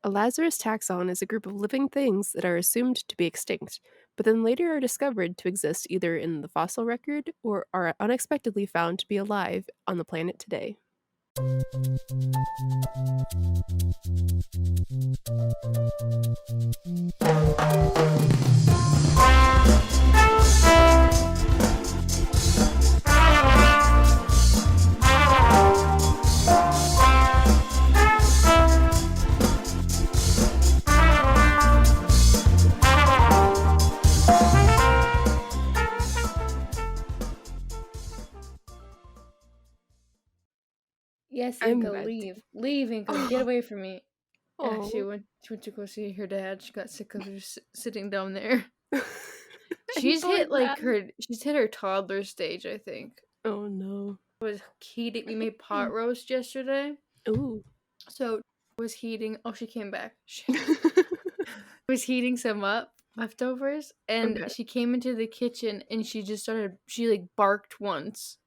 A Lazarus taxon is a group of living things that are assumed to be extinct, but then later are discovered to exist either in the fossil record or are unexpectedly found to be alive on the planet today. Yes, I'm Inca, glad to. leave. Leave, Inca. Get away from me. Yeah, she Oh. went to go see her dad. She got sick of her sitting down there. I know I'm mad. She's hit her toddler stage, I think. Oh no. Was heating. We made pot roast yesterday. Ooh. So was heating. Oh, she came back. Shit. Was heating some up leftovers, and Okay. she came into the kitchen and she just started. She like barked once,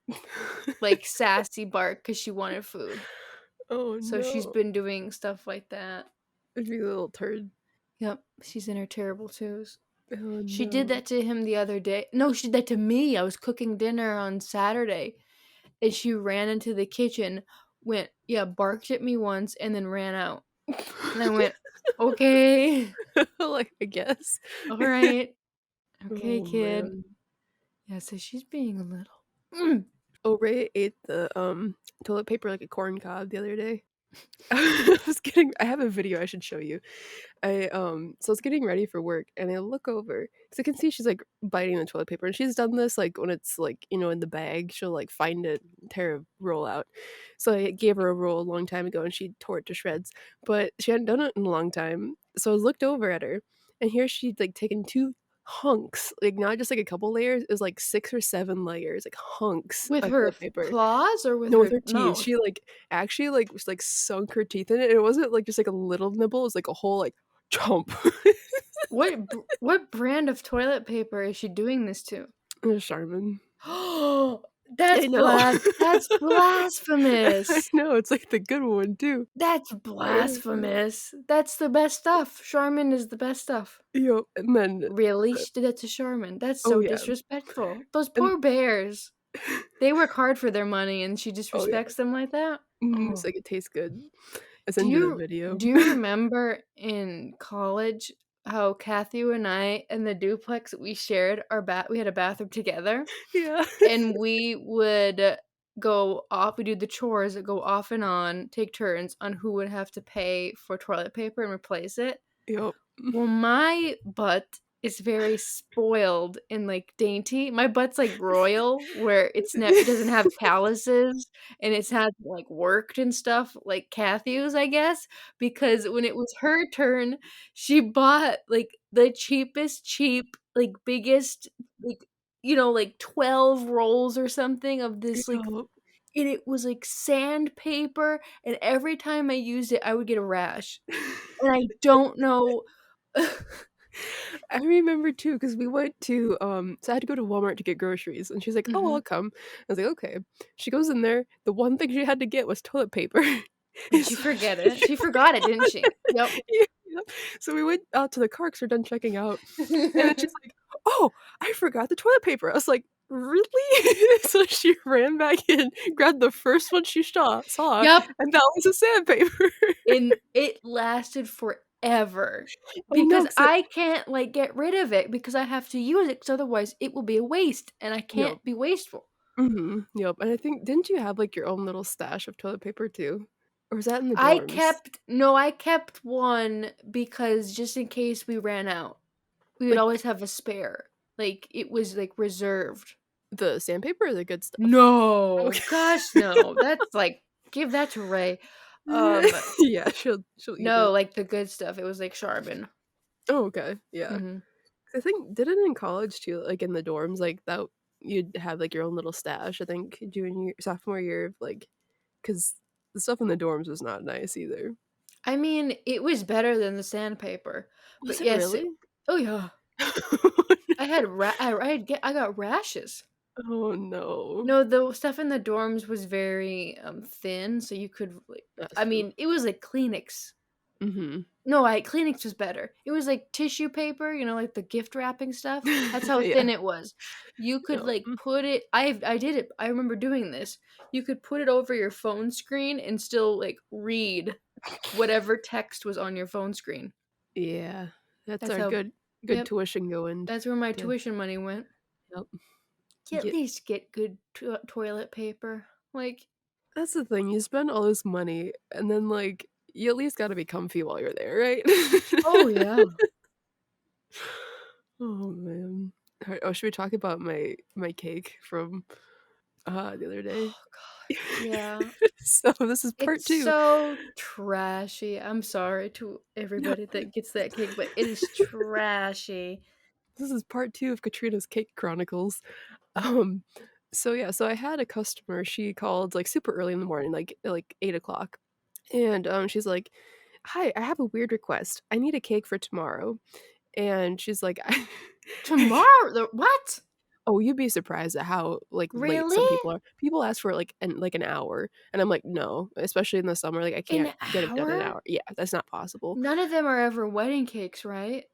like sassy bark, because she wanted food. Oh So she's no. been doing stuff like that. It'd be a little turd. Yep, she's in her terrible twos. Oh She did no. that to him the other day. No, she did that to me. I was cooking dinner on Saturday, and she ran into the kitchen, barked at me once, and then ran out. And I went, okay, Like, I guess. all right, okay, Oh kid. man. Yeah, so she's being a little. Oh, Ray ate the toilet paper like a corn cob the other day. I have a video I should show you. So I was getting ready for work and I look over because I can see she's like biting the toilet paper and she's done this like when it's like, in the bag, she'll like find it, tear a roll out. So I gave her a roll a long time ago and she tore it to shreds, but she hadn't done it in a long time. So I looked over at her and here she'd like taken two hunks, like not just like a couple layers, it was like 6 or 7 layers, like hunks With of her toilet paper. claws or with No, with her her teeth. mouth? She, like, actually, like, was, like, sunk her teeth in it, and it wasn't, like, just, like, a little nibble, it was, like, a whole, like, chomp. What brand of toilet paper is she doing this to? Charmin. Oh, I know. that's I blasphemous. know, it's, like, the good one, too. That's blasphemous. That's the best stuff. Charmin is the best stuff. Yep, and then Really? She did that to Charmin. That's oh, so yeah, disrespectful. Those and poor bears. They work hard for their money and she oh, yeah, disrespects them like that? it's Oh. like, it tastes good. I Do send you the you video. do you remember in college how Kathy and I and the duplex we shared we had a bathroom together? Yeah. And we would go off we do the chores, go off and on, take turns on who would have to pay for toilet paper and replace it. Yep. Well, my butt is very spoiled and, like, dainty. My butt's, like, royal, where it doesn't have calluses, and it's had, like, worked and stuff like Kathy's, I guess, because when it was her turn, she bought, like, the cheapest like, biggest, like, 12 rolls or something of this, like, Yep. and it was, like, sandpaper, and every time I used it, I would get a rash, and I don't know. I remember too, because we went to, so I had to go to Walmart to get groceries, and she's like, "Oh, I'll Mhm. come." I was like, "Okay." She goes in there, the one thing she had to get was toilet paper. Did And she so forget she it? She forgot it, didn't she? Yep. yeah, yep. So we went out to the car 'cause we're done checking out, and then she's like, "Oh, I forgot the toilet paper." I was like, "Really?" So she ran back in, grabbed the first one she saw, Yep, and that was a sandpaper. and it lasted forever I know, because 'cause it I can't, like, get rid of it because I have to use it, because otherwise it will be a waste, and I yep. can't be wasteful. Mhm, yep, and I think didn't you have, like, your own little stash of toilet paper too? Or was that in the I dorms? kept no, I kept one because just in case we ran out, we would Like, always have a spare. Like, it was, like, reserved. the sandpaper or the good stuff? No, Okay. gosh, no. That's, like, give that to Ray. Um, Yeah, she'll eat no, it. like, the good stuff. It was, like, Charbon. Oh, okay, yeah. Mhm. I think did it in college too, like, in the dorms, like, that you'd have, like, your own little stash, I think, junior sophomore year of, like, because the stuff in the dorms was not nice either. I mean, it was better than the sandpaper, but Was it yes, really? oh, yeah. I got rashes. Oh, no. No, the stuff in the dorms was very, thin, so you could, like That's I true. mean, it was like Kleenex. Mhm. No, I Kleenex was better. It was like tissue paper, like the gift wrapping stuff. That's how Yeah. thin it was. You could, Yep. like, put it I did it. I remember doing this. You could put it over your phone screen and still, like, read whatever text was on your phone screen. Yeah. That's That's our how good Yep, tuition going. that's where my To tuition money went. Yep. At Get least get good toilet paper. Like, That's the thing, you spend all this money, and then, like, you at least gotta be comfy while you're there, right? oh, yeah. Oh, man. Alright, should we talk about my cake from, the other day? Oh god. Yeah. So, this is part It's 2. so trashy. I'm sorry to No, everybody that gets that cake, but it is trashy. this is part 2 of Katrina's Cake Chronicles. Um, so I had a customer, she called, like, super early in the morning, like 8 o'clock, and, she's like, "Hi, I have a weird request. I need a cake for tomorrow." And she's like, I Tomorrow the what? Oh, you'd be surprised at how, like, late Really? some people are. People ask for, like, an hour, and I'm like, "No," especially in the summer, like, I An can't get it done in an hour? hour. Yeah, that's not possible. None of them are ever wedding cakes, right?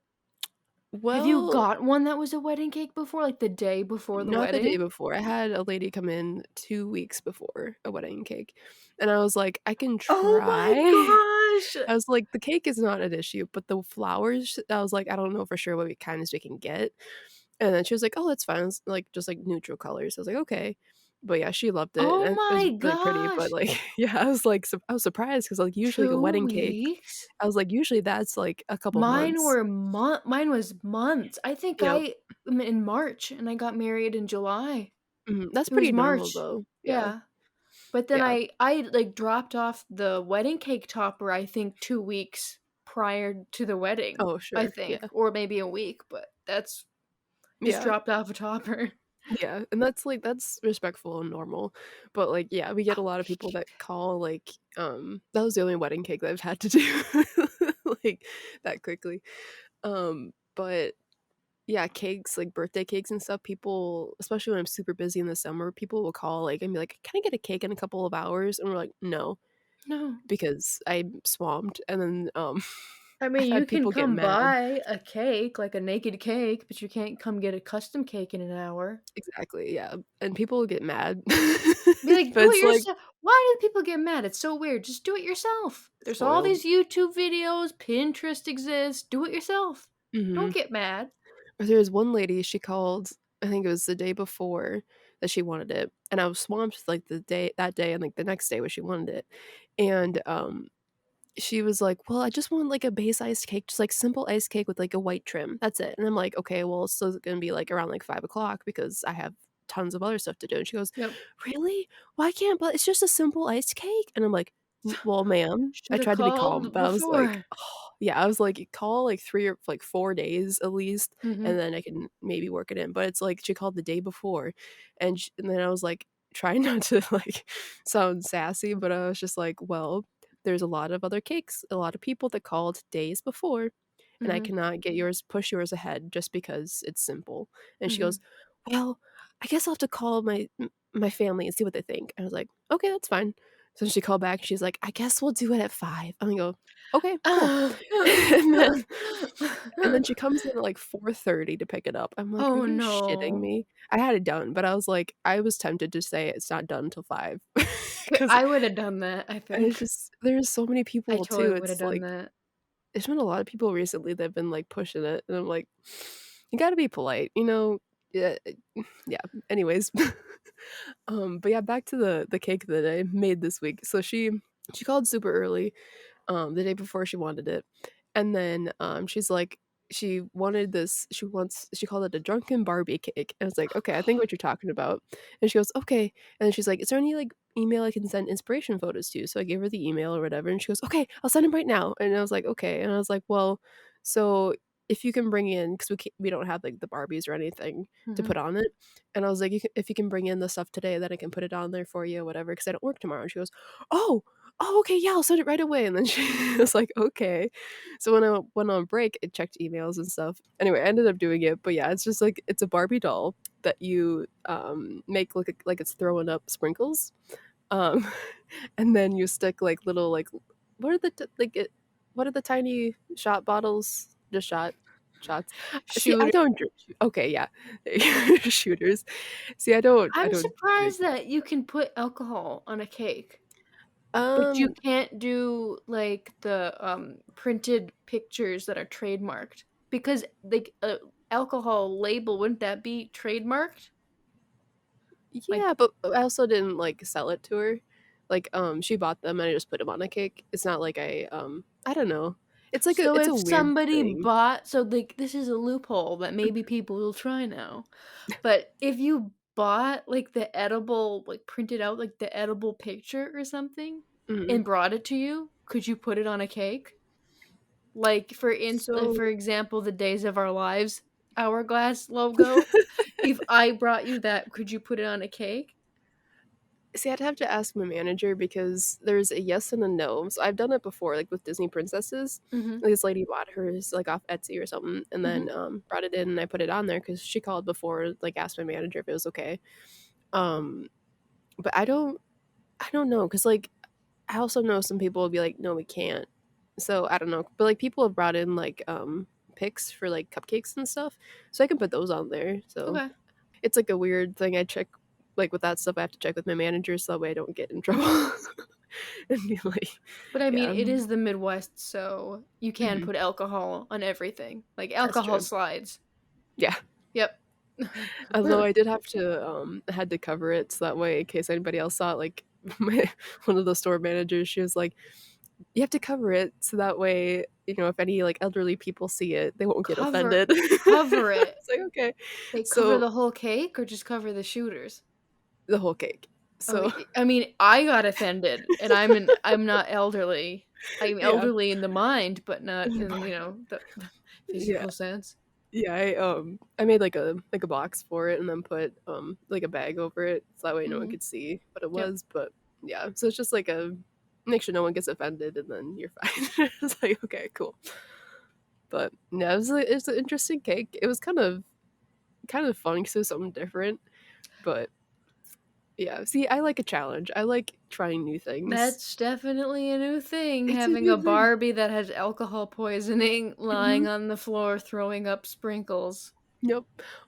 Have you Well, got one that was a wedding cake before, like, the day before the not the day wedding? before. I had a lady come in 2 weeks before a wedding cake, and I was like, "I can Oh my try." gosh! I was like, "The cake is not an issue, but the flowers," I was like, "I don't know for sure what kinds we can get." And then she was like, "Oh, that's fine." It's like just like neutral colors. I was like, "Okay." But yeah, she loved it, Oh and it was my really pretty, but, gosh! like, yeah, I was like, I was surprised because, like, usually, like, a 2 wedding cake, weeks? I was like, usually that's, like, a couple months. Mine was months. I think Yep. I am in March, and I got married in July. Mhm. That's It was pretty normal, March. though. Yeah. Yeah. But then Yeah. like, dropped off the wedding cake topper, I think 2 weeks prior to the wedding, Oh, I sure. think, Yeah. or maybe a week, but that's just Yeah. dropped off a topper. Yeah, and that's respectful and normal, but, like, yeah, we get a lot of people that call, like, that was the only wedding cake that I've had to do, like, that quickly. But yeah, cakes, like birthday cakes and stuff, people especially when I'm super busy in the summer, people will call, like, and be like, "Can I get a cake in a couple of hours?" And we're like, "No," No. because I'm swamped, and then, I I've mean, you had can people get come mad. buy a cake, like a naked cake, but you can't come get a custom cake in an hour. Exactly, yeah, and people will get mad. Be like, But "Do it it's like yourself." Why do people get mad? It's so weird. Just do it yourself. There's all spoiled. these YouTube videos, Pinterest exists. Do it yourself. Don't Mhm. get mad. But there was one lady, she called, I think it was the day before that she wanted it, and I was swamped, like, that day and, like, the next day when she wanted it, and, she was like, "Well, I just want, like, a base iced cake, just, like, simple iced cake with, like, a white trim, that's it." And I'm like, "Okay, well, it's still gonna be, like, around, like, 5 o'clock because I have tons of other stuff to do." And she goes, Yep. "Really? Why can't but it's just a simple iced cake." And I'm like, well, ma'am." I Shoulda tried to be calm, called but I was like, before. "Oh." Yeah, I was like, "Call, like, 3 or, like, 4 days at least, and Mhm. then I can maybe work it in." But it's like she called the day before, and then I was like, trying not to, like, sound sassy, but I was just like, "Well, there's a lot of other cakes, a lot of people that called days before, and I Mhm. cannot get yours push yours ahead just because it's simple." And she goes, Mhm. "Well, I guess I'll have to call my family and see what they think." I was like, "Okay, that's fine." So she called back, she's like, "I guess we'll do it at 5." And I go, "Okay, cool." And then and then she comes in at, like, 4:30 to pick it up. I'm like, "Are Oh, you shitting no. me?" I had it done, but I was like I was tempted to say it's not done till 5 because I woulda done that, I it's think. just there's so many I people totally too, woulda it's done like that. there's been a lot of people recently that have been, like, pushing it, and I'm like, "You gotta be polite," you know? Yeah, yeah, anyways. But yeah, back to the cake that I made this week. So she called super early, the day before she wanted it, and then, she's like she called it a drunken Barbie cake, and I was like, "Okay, I think what you're talking about." And she goes, "Okay," and then she's like, "Is there any, like, email I can send inspiration photos to?" So I gave her the email or whatever, and she goes, "Okay, I'll send them right now." And I was like, "Okay," and I was like, "Well, so if you can bring in, because we don't have, like, the Barbies or anything to put Mhm. on it." And I was like, If you can bring in the stuff today, then I can put it on there for you, whatever, because I don't work tomorrow." And she goes, "Oh! Oh, okay, yeah, I'll send it right away." And then she was like, "Okay." So when I went on break, I checked emails and stuff. Anyway, I ended up doing it, but yeah, it's just like it's a Barbie doll that you, make like it's throwing up sprinkles, um, and then you stick, like, little, like what are the t like, what are the tiny shot bottles? Just shots. See, I Shooter. don't drink. Okay, yeah, shooters. See, I I'm don't drink. surprised that you can put alcohol on a cake, but you Um, can't do, like, the, printed pictures that are trademarked because, like, a alcohol label, wouldn't that be trademarked? Like, yeah, but I also didn't like sell it to her. Like, she bought them and I just put them on a cake. It's not like I don't know. It's like so it's a if weird somebody thing. bought so, like, this is a loophole that maybe people will try now, but if you bought, like, the edible like, printed out, like, the edible picture or something Mhm. and brought it to you, could you put it on a cake? Like, So for example, the Days of Our Lives hourglass logo. If I brought you that, could you put it on a cake? see, I'd have to ask my manager because there's a yes and a no. So I've done it before, like with Disney princesses. Mhm, This lady bought hers like off Etsy or something, and mhm. then brought it in and I put it on there because she called before, like asked my manager if it was okay. Um, but I don't know because like I also know some people will be like, no, we can't. So I don't know, but like people have brought in like pics for like cupcakes and stuff, so I can put those on there. So Okay. it's like a weird thing. I check like with that stuff. I have to check with my manager so that way I don't get in trouble and be like, But, I mean, yeah, it is the Midwest, so you can mhm, put alcohol on everything, like that's alcohol true. slides. Yeah. Yep. Although I did have to had to cover it so that way in case anybody else saw it. Like my one of the store managers, she was like, you have to cover it so that way, if any like elderly people see it, they won't get Cover offended. cover it. It's like, okay. Like, cover So the whole cake or just cover the shooters? the whole cake. Oh, So I mean, I got offended, and I'm not elderly. I'm yeah. elderly in the mind, but not in, the Yeah. physical sense. Yeah, I made like a box for it and then put like a bag over it so that way no one Mhm. could see what it Yep. was. But yeah, so it's just like a make sure no one gets offended and then you're fine. It's like okay, cool. But yeah, it was an interesting cake. It was kind of fun because it was something different. But yeah, see, I like a challenge. I like trying new things. That's definitely a new thing, It's a having a new thing. Barbie that has alcohol poisoning lying Mhm. on the floor throwing up sprinkles. Yep.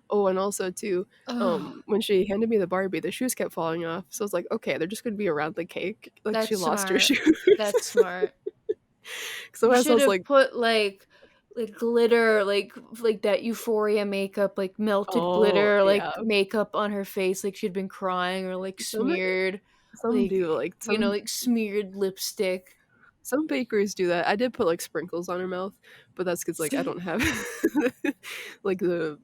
Oh, and also too, Oh, when she handed me the Barbie, the shoes kept falling off. So I was like, okay, they're just gonna be around the cake. Like she that's lost her smart. shoes. That's smart. So You as I should was have like, put, like, glitter, like that Euphoria makeup, like, melted oh glitter, like, yeah, makeup on her face, like she'd been crying or, like, some smeared, some do like like, smeared lipstick. some bakeries do that. I did put like sprinkles on her mouth, but that's because like I See? don't have like the.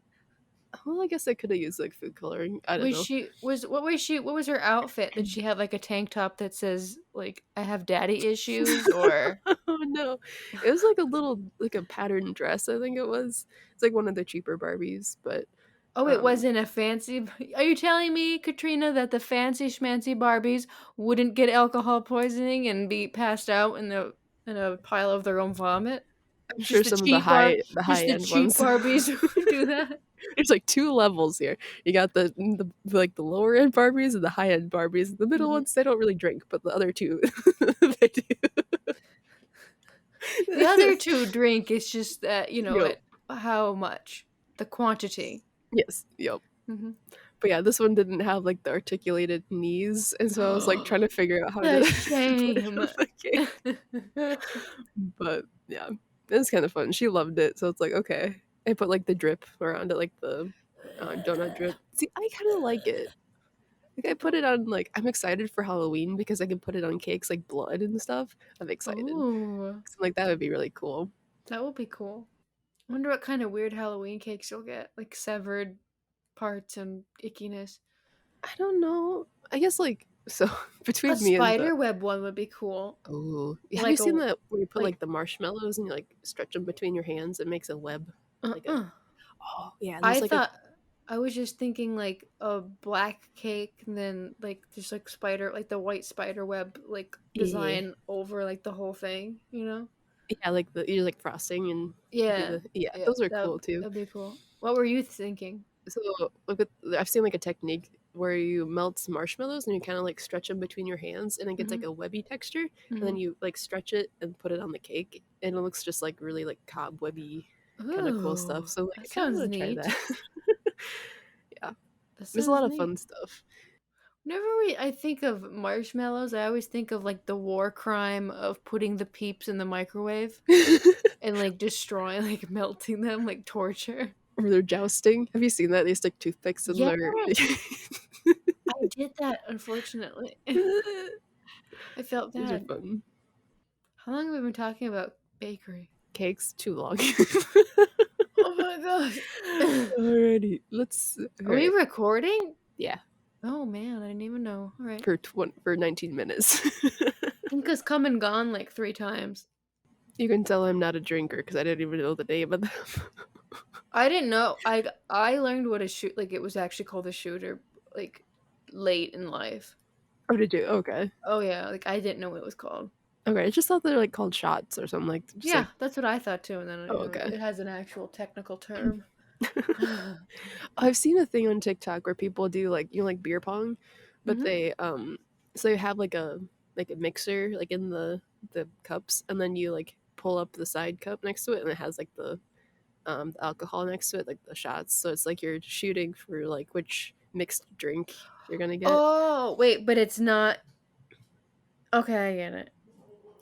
Well, I guess I could have used like food coloring. I don't Was know. she was what was her outfit? Did she have, like, a tank top that says, like, "I have daddy issues," or Oh no, it was like a little like a patterned dress. I think it was. It's like one of the cheaper Barbies, but oh, it um wasn't a fancy Are you telling me, Katrina, that the fancy schmancy Barbies wouldn't get alcohol poisoning and be passed out in a pile of their own vomit? I'm sure some of the Just high the end cheap ones. Barbies would do that? There's like two levels here. You got the like the lower end Barbies and the high end Barbies. The middle Mhm. ones they don't really drink, but the other two they do. The other 2 drink, it's just that, Yep. how much? The quantity. Yes. Yep. Mhm. But yeah, this one didn't have like the articulated knees, and so I was like trying to figure out how to The put it on shame. the cake. But yeah, it was kind of fun. She loved it, so it's like okay. I put like the drip around it, like the donut drip. See, I kind of like it. Like I put it on like I'm excited for Halloween because I can put it on cakes like blood and stuff. I'm excited. Ooh, 'Cause I'm like that would be really cool. that would be cool. I wonder what kind of weird Halloween cakes you'll get, like severed parts and ickiness. I don't know. I guess like so A between me and the spider web one would be cool. oh, have you Like seen a that where you put like like the marshmallows and you like stretch them between your hands? It makes a web, like a uh-uh. oh yeah. There's I like a thought I was just thinking like a black cake and then like just like spider like the white spider web like yeah design over like the whole thing, you know? yeah like the you like frosting and do Yeah. the yeah Yeah, those are cool too. that'd be cool. What were you thinking? So look at I've seen like a technique where you melt marshmallows and you kind of like stretch them between your hands and it gets like Mhm. a webby texture and then Mhm. you like stretch it and put it on the cake and it looks just like really like cobwebby kind of cool stuff. Ooh, So like I that kind of sounds want to try neat. that. Yeah, That there's a sounds lot of neat. fun stuff. Whenever I think of marshmallows, I always think of like the war crime of putting the peeps in the microwave and like destroying, like melting them, like torture. Or they're jousting. Have you seen that? They stick toothpicks in their. Yes, I did that, unfortunately. I felt Those are bad. fun. How long have we been talking about bakery? Cakes too long. Oh my gosh. Alrighty, let's. All Are we right, recording? yeah, Oh man, I didn't even know. All right. for 19 minutes. Inca's come and gone like 3 times. You can tell I'm not a drinker because I didn't even know the name of them. I didn't know. I learned what a shoot like it was actually called a shooter like late in life. Oh, did you? Okay. Oh yeah, like I didn't know what it was called. Okay, I just thought they're like called shots or something like just Yeah, like. that's what I thought too, and then Oh, okay. it has an actual technical term. I've seen a thing on TikTok where people do like like beer pong, but Mhm. they so you have like a mixer like in the cups, and then you like pull up the side cup next to it, and it has like the alcohol next to it, like the shots. So it's like you're shooting for like which mixed drink you're gonna get. Oh, wait, but it's not. Okay, I get it.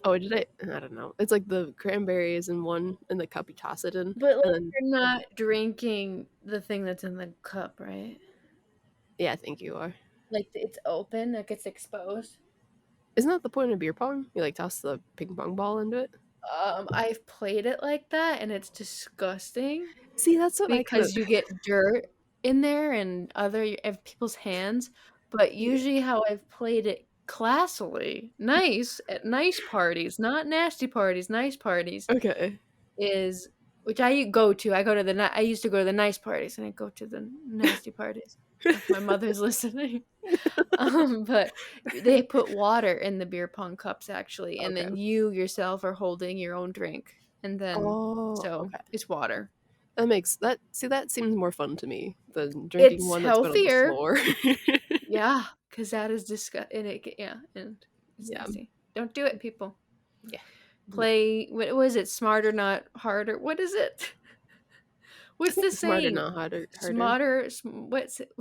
Oh, did I don't know. It's like the cranberries in one in the cup, you toss it in, But like and then you're not drinking the thing that's in the cup, right? yeah, I think you are. Like it's open, like it's exposed. Isn't that the point of beer pong? You like toss the ping pong ball into it. I've played it like that and it's disgusting See, that's what I kind of. because you get dirt in there and other of people's hands, but Yeah. usually how I've played it classily, nice at nice parties, not nasty parties, nice parties Okay. is which I go to. I used to go to the nice parties and I go to the nasty parties if my mother's listening. But they put water in the beer pong cups actually, and Okay. then you yourself are holding your own drink, and then Oh, so okay. it's water. That makes that. See, that seems more fun to me than drinking It's one that's been on the healthier, floor. yeah, because that is disgusting. And yeah, and it's Yeah. nasty. Don't do it, people. Yeah. Play. What was it? Smarter, not harder. What is it? I What's think the it's smarter, saying? not harder. Harder. Smarter. What's it?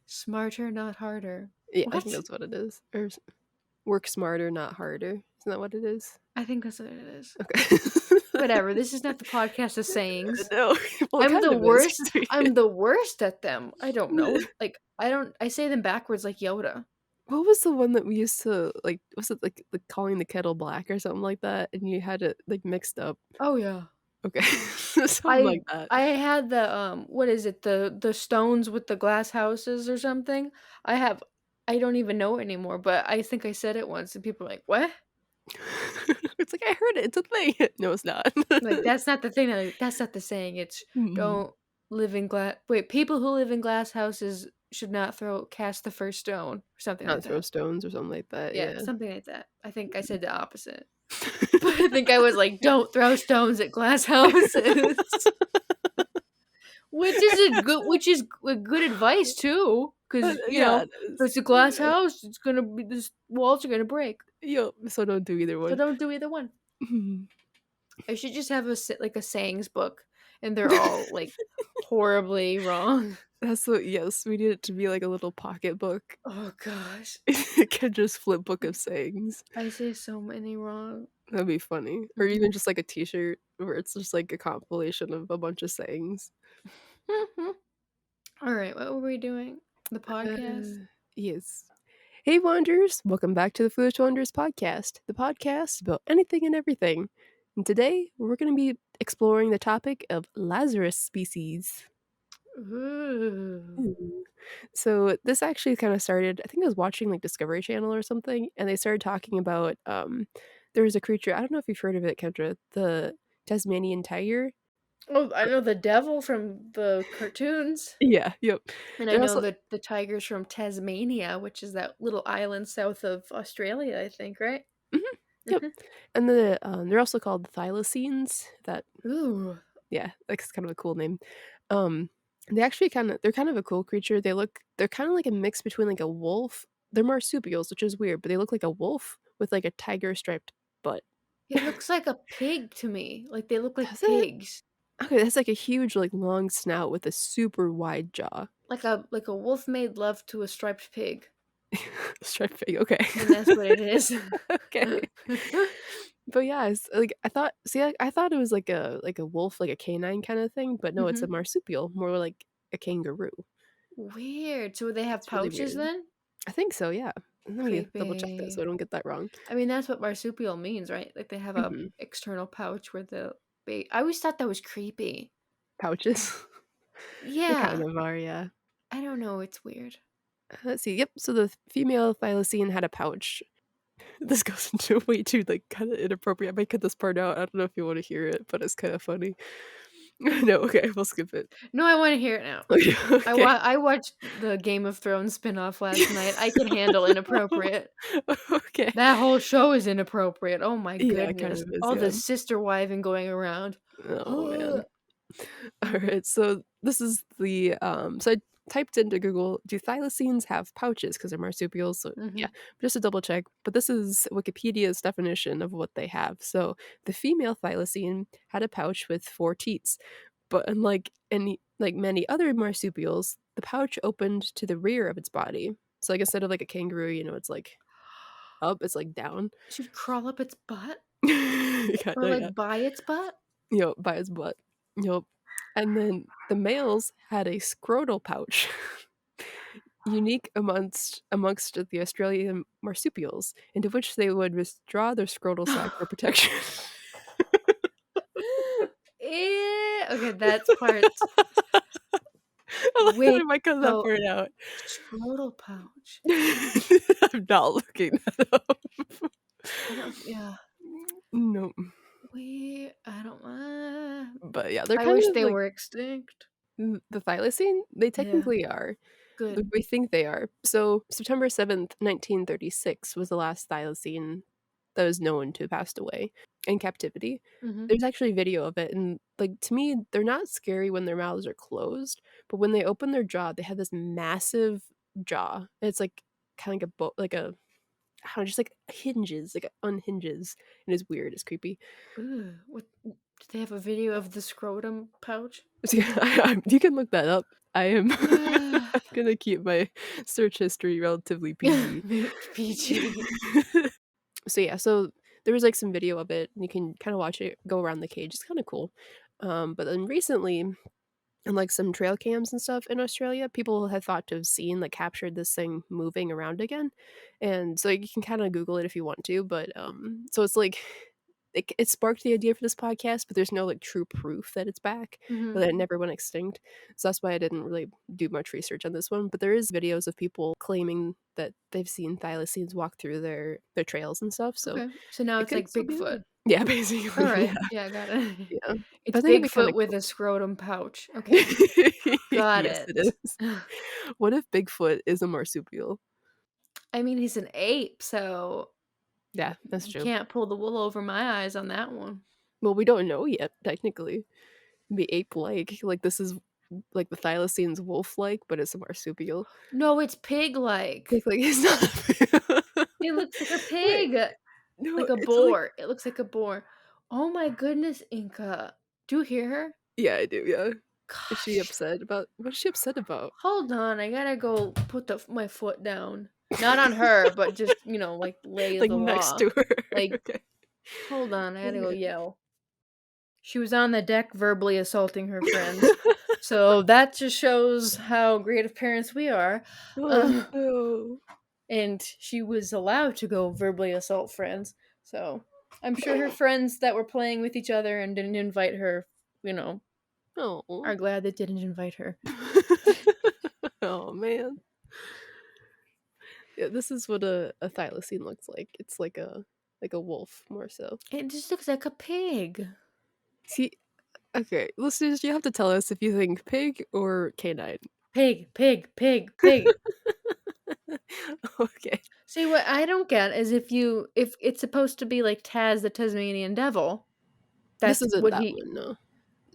Smarter, not harder. Yeah, I think What? that's what it is. Or work smarter, not harder. Isn't that what it is? I think that's what it is. Okay. Whatever. This is not the podcast of sayings. No, well, it I'm kind the of is. worst. I'm the worst at them. I don't know. Like I don't. I say them backwards like Yoda. What was the one that we used to like? Was it like calling the kettle black or something like that? And you had it like mixed up. Oh yeah. Okay, something I like that. I had the what is it, the stones with the glass houses or something. I have I don't even know anymore, but I think I said it once and people are like, "What?" It's like I heard it. It's a thing. No, it's not. Like that's not the thing that's not the saying. It's Mm. don't live in glass wait, people who live in glass houses should not throw cast the first stone or something like Not throw that. stones or something like that. Yeah, Yeah. something like that. I think I said the opposite. But I think I was like, "Don't throw stones at glass houses." Which is good advice too, because Yeah, it if is. it's a glass Yeah. house, it's gonna be this walls are gonna break. Yup. So don't do either So one. don't do either one. Mhm. I should just have like a sayings book, and they're all like horribly wrong. That's what. Yes, we need it to be like a little pocketbook. Oh gosh, It can just flip book of sayings. I say so many wrong. That'd be funny. Or Mhm. even just like a T-shirt where it's just like a compilation of a bunch of sayings. All right, what were we doing? The podcast. Uh, yes. Hey, Wanderers! Welcome back to the Foolish Wanderers podcast, the podcast about anything and everything. And today we're going to be exploring the topic of Lazarus species. Ooh. Ooh. So this actually kind of started. I think I was watching like Discovery Channel or something, and they started talking about there was a creature. I don't know if you've heard of it, Kendra. The Tasmanian tiger. Oh, I know the devil from the cartoons. Yeah. Yep. And I They're know also. that the tigers from Tasmania, which is that little island south of Australia, I think, right? Mhm, yep. Mhm. And they're also called thylacines. That Ooh. yeah, that's kind of a cool name. Um, they're kind of a cool creature. They're kind of like a mix between like a wolf. They're marsupials, which is weird, but they look like a wolf with like a tiger striped butt. It looks like a pig to me, like, they look like Does it? pigs. Okay, that's like a huge, like, long snout with a super wide jaw. Like a wolf made love to a striped pig, Striped pig, okay. and that's what it is. Okay. But yeah, it's like, I thought see, I thought it was like a wolf, like a canine kinda thing, but no, it's a Mhm. marsupial, more like a kangaroo. Weird, so they have It's really pouches weird. then? I think so, yeah. Let me double check that so Creepy. I don't get that wrong. I mean, that's what marsupial means, right? Like, they have a Mhm. external pouch where the I always thought that was creepy. Pouches. They kind Yeah. of are, yeah. I don't know, it's weird. Let's see, yep, so the female thylacine had a pouch. This goes into way too, like, kinda inappropriate. I might cut this part out. I don't know if you wanna hear it, but it's kinda funny. No, okay, we'll skip it. No, I wanna hear it now. Okay. I watched the Game of Thrones spinoff last night. I can handle inappropriate. Okay. That whole show is inappropriate. Oh my Yeah, it kind goodness. of is, All yeah. the sister wiving going around. Oh, Ugh. man. Alright, so this is so I typed into Google, "Do thylacines have pouches?" Because 'Cause they're marsupials, so yeah, Mhm. just to double check, but this is Wikipedia's definition of what they have. So, the female thylacine had a pouch with 4 teats, but unlike many other marsupials, the pouch opened to the rear of its body. So, like, instead of like a kangaroo, it's like up, it's like down. Should crawl up its butt? Or, Kinda, yeah. like, by its butt? By his butt. Yep. And then the males had a scrotal pouch, unique amongst the Australian marsupials, into which they would withdraw their scrotal sac for protection. Okay, that's part I like that wait, I might cut that so part out. scrotal pouch. I'm not looking that up. I don't yeah. No. I don't But yeah, they're I kind wish of they like were extinct. the thylacine, they Yeah, technically are. good. We think they are. So, September 7th, 1936 was the last thylacine that was known to have passed away in captivity. Mhm. There's actually video of it, and, like, to me, they're not scary when their mouths are closed, but when they open their jaw, they have this massive jaw. And it's like kinda like a like a I don't know, just like hinges, like, it unhinges, and it's weird, it's creepy. Ooh, what do they have a video of the scrotum pouch? So, yeah, you can look that up. I am I'm gonna keep my search history relatively PG. PG. So yeah, so there was like some video of it, and you can kind of watch it go around the cage. It's kind of cool. But then recently, in like some trail cams and stuff in Australia, people have thought to have seen like captured this thing moving around again, and so you can kind of Google it if you want to. But so it's like it sparked the idea for this podcast, but there's no like true proof that it's back or Mhm. that it never went extinct. So that's why I didn't really do much research on this one. But there is videos of people claiming that they've seen thylacines walk through their trails and stuff. So Okay, so now it it's could like still be Bigfoot. around. Yeah, basically, yeah, Alright, yeah, got it. yeah. But It's I think it'd be Bigfoot kinda with cool. a scrotum pouch. Okay, got Yes, it. it is. What if Bigfoot is a marsupial? I mean, he's an ape, so Yeah, that's you true. can't pull the wool over my eyes on that one. Well, we don't know yet, technically. It'd be ape-like, like, this is like the thylacine's wolf-like, but it's a marsupial. No, it's pig-like. Like, it's not. It looks like a Wait, pig, no, like a it's like boar. It looks like a boar. Oh my goodness, Inka. Do you hear her? yeah, I do, yeah. Is she Gosh. upset about what is she upset about? Hold on, I gotta go put my foot down. Not on her, but just, like, lay Like, the next law. to her. Like, Okay. hold on, I gotta go Okay. yell. She was on the deck verbally assaulting her friends. So that just shows how great of parents we are. Oh, Uh, no. and she was allowed to go verbally assault friends. So I'm sure her friends that were playing with each other and didn't invite her, you know, Oh. are glad they didn't invite her. Oh, man. Yeah, this is what a thylacine looks like. It's like a wolf more so. It just looks like a pig. See, okay, listeners, you have to tell us if you think pig or canine. Pig, pig, pig, pig. Okay. See, what I don't get is if it's supposed to be like Taz the Tasmanian devil, This that's isn't what that he one, no.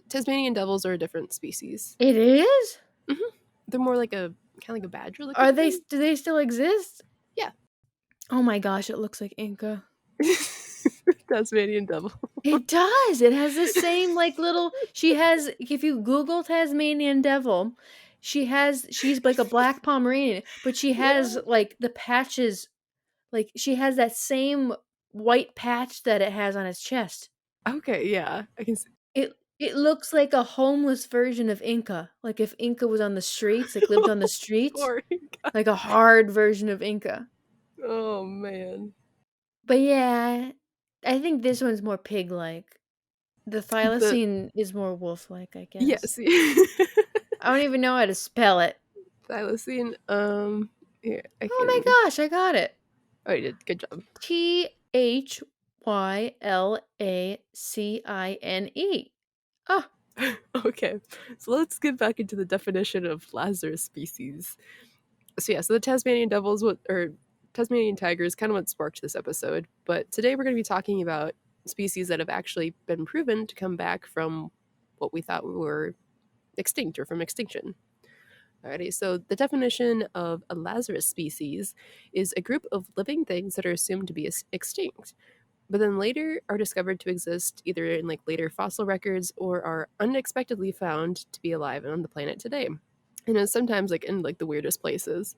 Tasmanian devils are a different species. it is? Mhm. They're more like a kinda like a badger looking Are they thing. do they still exist? Yeah. Oh my gosh, it looks like Inca. Tasmanian devil. It does. It has the same, like, little she has if you Google Tasmanian devil, she's like a black Pomeranian, but she has, Yeah. like, the patches like, she has that same white patch that it has on its chest. Okay, yeah. I can see. It looks like a homeless version of Inca, like, if Inca was on the streets, like, lived on the streets, Poor guy. like a hard version of Inca. Oh, man. But, yeah, I think this one's more pig-like. The The thylacine is more wolf-like, I guess. yes. I don't even know how to spell it. Thylacine, here, I Oh my can gosh, I got it. oh, you did, good job. Thylacine. Oh, Okay, so let's get back into the definition of Lazarus species. So yeah, so the Tasmanian devils, what or Tasmanian tiger is kind of what sparked this episode. But today we're going to be talking about species that have actually been proven to come back from what we thought were extinct or from extinction. Alrighty, so the definition of a Lazarus species is a group of living things that are assumed to be extinct, but then later are discovered to exist either in like later fossil records or are unexpectedly found to be alive on the planet today. And it's sometimes like in like the weirdest places.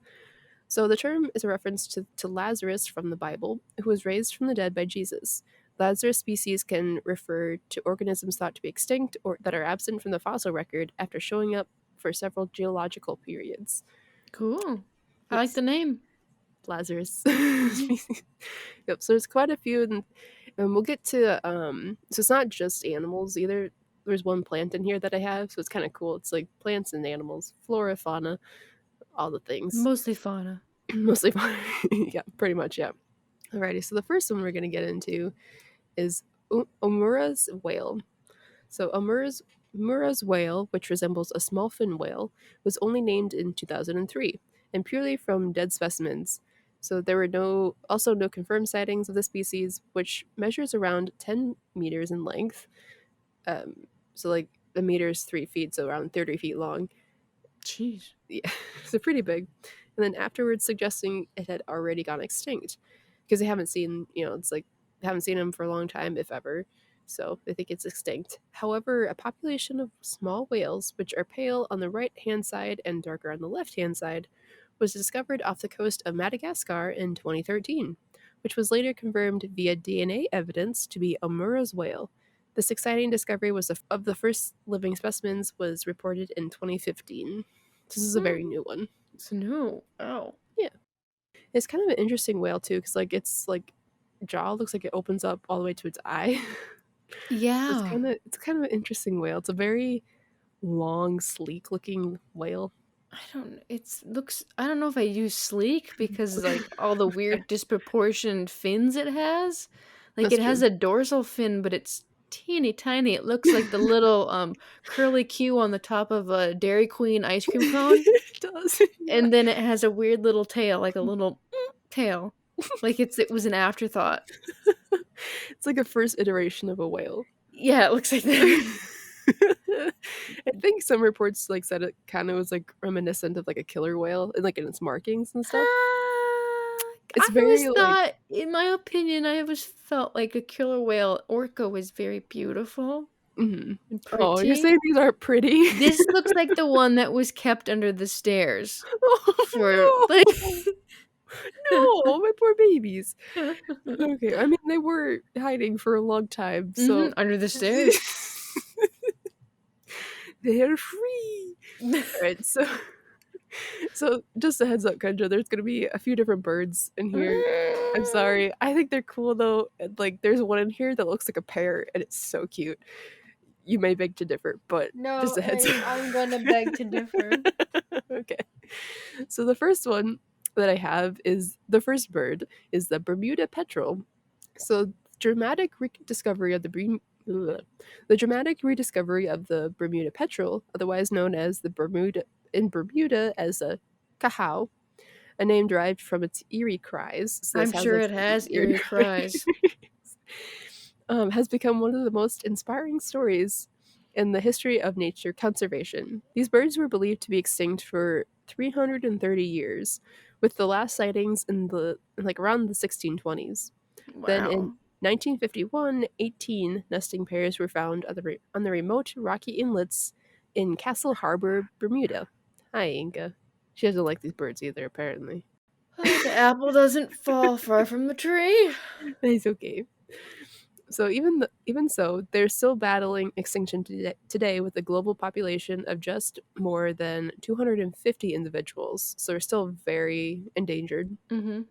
So the term is a reference to Lazarus from the Bible, who was raised from the dead by Jesus. Lazarus species can refer to organisms thought to be extinct or that are absent from the fossil record after showing up for several geological periods. cool. I like Yes, the name. Lazarus Mhm. species. Yep, so there's quite a few, and we'll get to so it's not just animals either. There's one plant in here that I have, so it's kind of cool. It's like plants and animals, flora, fauna, all the things. Mostly fauna. Mostly fauna. Yeah, pretty much, yeah. Alrighty, so the first one we're going to get into is Omura's whale. So Omura's whale, which resembles a small fin whale, was only named in 2003 and purely from dead specimens. So there were no confirmed sightings of the species, which measures around 10 meters in length. Um, so like a meter is 3 feet, so around 30 feet long. Jeez. Yeah, so pretty big. And then afterwards suggesting it had already gone extinct because they haven't seen, it's like they haven't seen them for a long time, if ever. So they think it's extinct. However, a population of small whales, which are pale on the right hand side and darker on the left hand side, was discovered off the coast of Madagascar in 2013, which was later confirmed via DNA evidence to be Omura's whale. This exciting discovery was of the first living specimens was reported in 2015. This is a very Hmm. new one. It's new. Oh. Yeah, it's kind of an interesting whale too, because like its like jaw looks like it opens up all the way to its eye. So Yeah. it's kind of an interesting whale. It's a very long, sleek looking whale. I don't know if I use sleek because, like, all the Okay, weird disproportioned fins it has. Like, that's it has true. a dorsal fin, but it's teeny tiny. It looks like the little, curly Q on the top of a Dairy Queen ice cream cone, It does. Yeah. and then it has a weird little tail, like a little tail. Like it was an afterthought. It's like a first iteration of a whale. Yeah, it looks like that. I think some reports like said it kind of was like reminiscent of like a killer whale and like in its markings and stuff. It's I always very like thought, in my opinion, I always felt like a killer whale orca was very beautiful and oh, you're pretty. saying these aren't pretty? This looks like the one that was kept under the stairs for Oh like no. No, my poor babies. Okay, I mean they were hiding for a long time, so under the stairs. they're free. Alright, so just a heads up, Kendra, there's gonna be a few different birds in here. I'm sorry. I think they're cool though. And, like there's one in here that looks like a parrot and it's so cute. You may beg to differ, but just No, a heads I'm gonna beg to differ. up. Okay. So the first one that I have is the first bird is the Bermuda petrel. So the dramatic rediscovery of the Bermuda petrel, otherwise known as the Bermuda as a Cahow, a name derived from its eerie cries. So I'm this has sure like it some has weird eerie cries. has become one of the most inspiring stories in the history of nature conservation. These birds were believed to be extinct for 330 years, with the last sightings in the like around the 1620s. Then in Wow. 1951, 18 nesting pairs were found on the remote rocky inlets in Castle Harbor, Bermuda. Hi, Inga. She doesn't like these birds either, apparently. The apple doesn't fall far from the tree. It's okay. So even so, they're still battling extinction today with a global population of just more than 250 individuals. So they're still very endangered. Mm-hmm.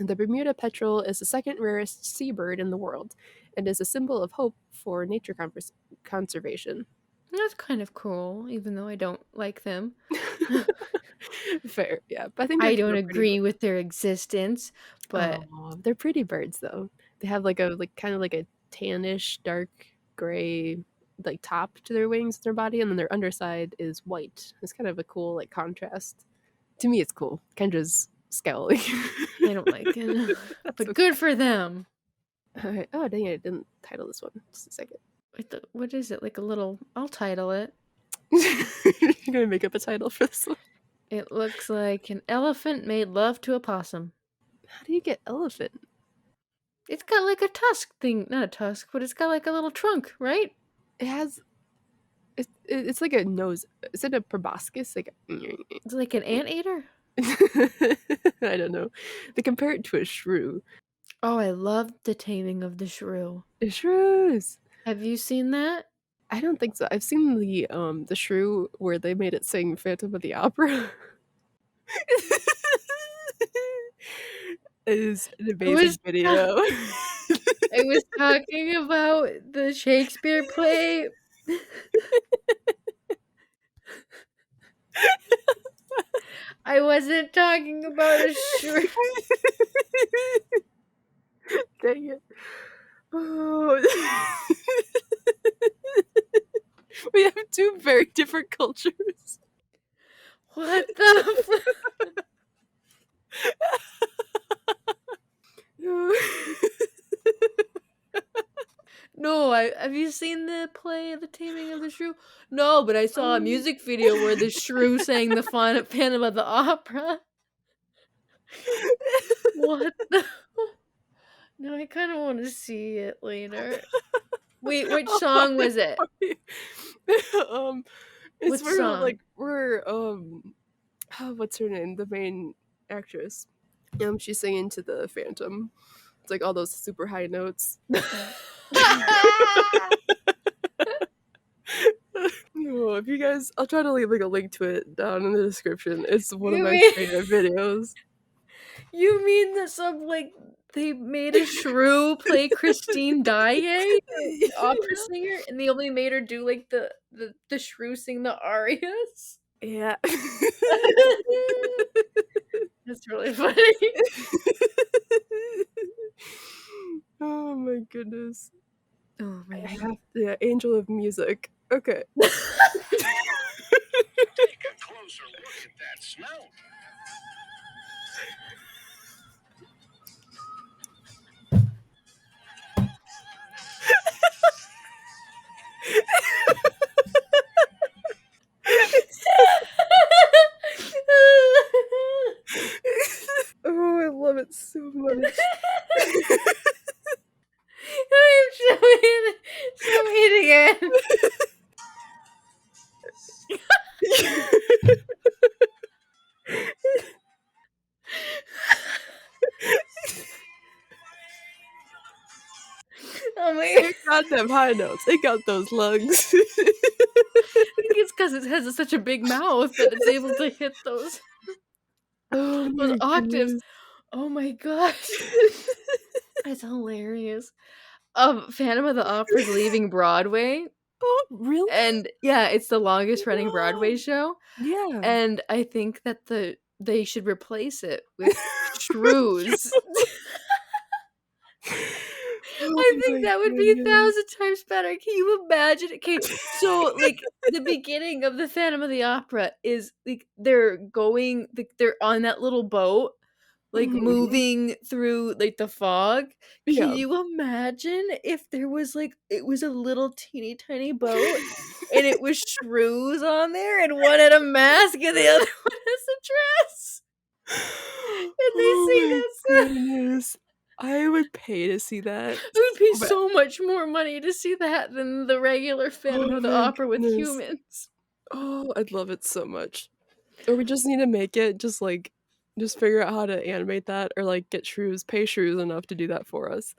The Bermuda petrel is the second rarest seabird in the world and is a symbol of hope for nature conservation. That's kind of cool, even though I don't like them. Fair, yeah. But I think they're I kind don't of pretty birds. agree with their existence, but Oh, they're pretty birds though. They have like a kind of like a tannish, dark gray like top to their wings and their body, and then their underside is white. It's kind of a cool like contrast. To me, it's cool. Kendra's scowling. I don't like it. That's But okay. good for them. Alright. Oh dang it! I didn't title this one. Just a second. What is it? Like a little. I'll title it. You're gonna make up a title for this one. It looks like an elephant made love to a possum. How do you get elephant? It's got like a tusk thing. Not a tusk, but it's got like a little trunk, right? It has. It's like a nose. Is it a proboscis? Like. It's like an anteater. I don't know. They compare it to a shrew. Oh, I love The Taming of the Shrew. Shrews. Have you seen that? I don't think so. I've seen the shrew where they made it sing Phantom of the Opera. It is an It was amazing video. I was talking about the Shakespeare play. I wasn't talking about a shrew. Dang it. Oh. We have two very different cultures. What the No, have you seen the play The Taming of the Shrew? No, but I saw a music video where the shrew sang the Phantom of the Opera. What the? No, I kind of want to see it later. Wait, which song was it? It's Which where song? like we're what's her name? The main actress. She's singing to the Phantom. It's like all those super high notes. Oh, if you guys, I'll try to leave like a link to it down in the description. It's one of You my mean favorite videos. you mean that they made a shrew play Christine Daae, the opera singer, and they only made her do like the shrew sing the arias? Yeah. That's really funny. Oh my goodness. Oh I man. have the angel of music. Okay. Take a closer look at that smell. Oh, I love it so much. Show it again. Oh my god. It got them high notes. It got those lungs. I think it's because it has such a big mouth that it's able to hit those Oh my octaves. goodness. Oh my gosh. That's hilarious. Phantom of the Opera's leaving Broadway. Oh, really? And yeah, it's the longest running Broadway show. Yeah. And I think that they should replace it with shrews. Oh I think my that would be goodness. 1,000 times better. Can you imagine? Okay, so like the beginning of the Phantom of the Opera is like they're on that little boat, like Mhm. moving through like the fog. Can Yeah. you imagine if there was like it was a little teeny tiny boat and it was shrews on there and one had a mask and the other one has a dress? And they Oh sing my that song. goodness. I would pay to see that I would pay so bad. so much more money to see that than the regular Oh Phantom of the my Opera with goodness. humans. Oh, I'd love it so much. Or we just need to make it just figure out how to animate that or like get Shrews, pay Shrews enough to do that for us.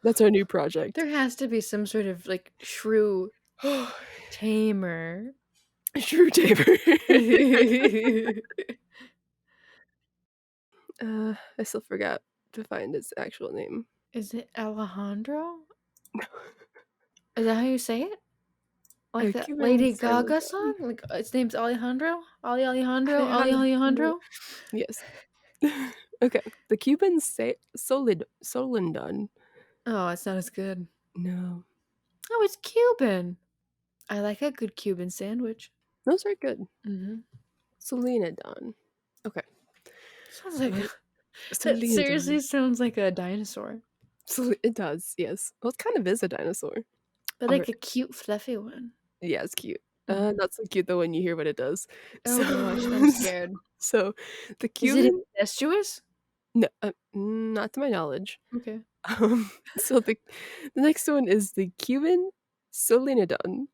That's our new project. There has to be some sort of like shrew tamer. Shrew tamer. Is I still forgot to find its actual name. it Alejandro? Is that how you say it? Like A that Cuban Lady Gaga solenodon. song? Like its name's Alejandro? Ali Alejandro? Ali Alejandro. Alejandro? Yes. Okay. The Cuban solenodon. Oh, it's not as good. No. Oh, it's Cuban. I like a good Cuban sandwich. Those are good. Mm-hmm. Solenodon. Okay. Sounds like Well, that seriously solenodon. sounds like a dinosaur. So it does, yes. Well, it kind of is a dinosaur. But All right. like a cute, fluffy one. Yeah, it's cute. Mhm. Not so cute though when you hear what it does. Oh So, gosh, I'm scared. so the Is it Cuban, incestuous? no, not to my knowledge. Okay. So the next one is the Cuban solenodon.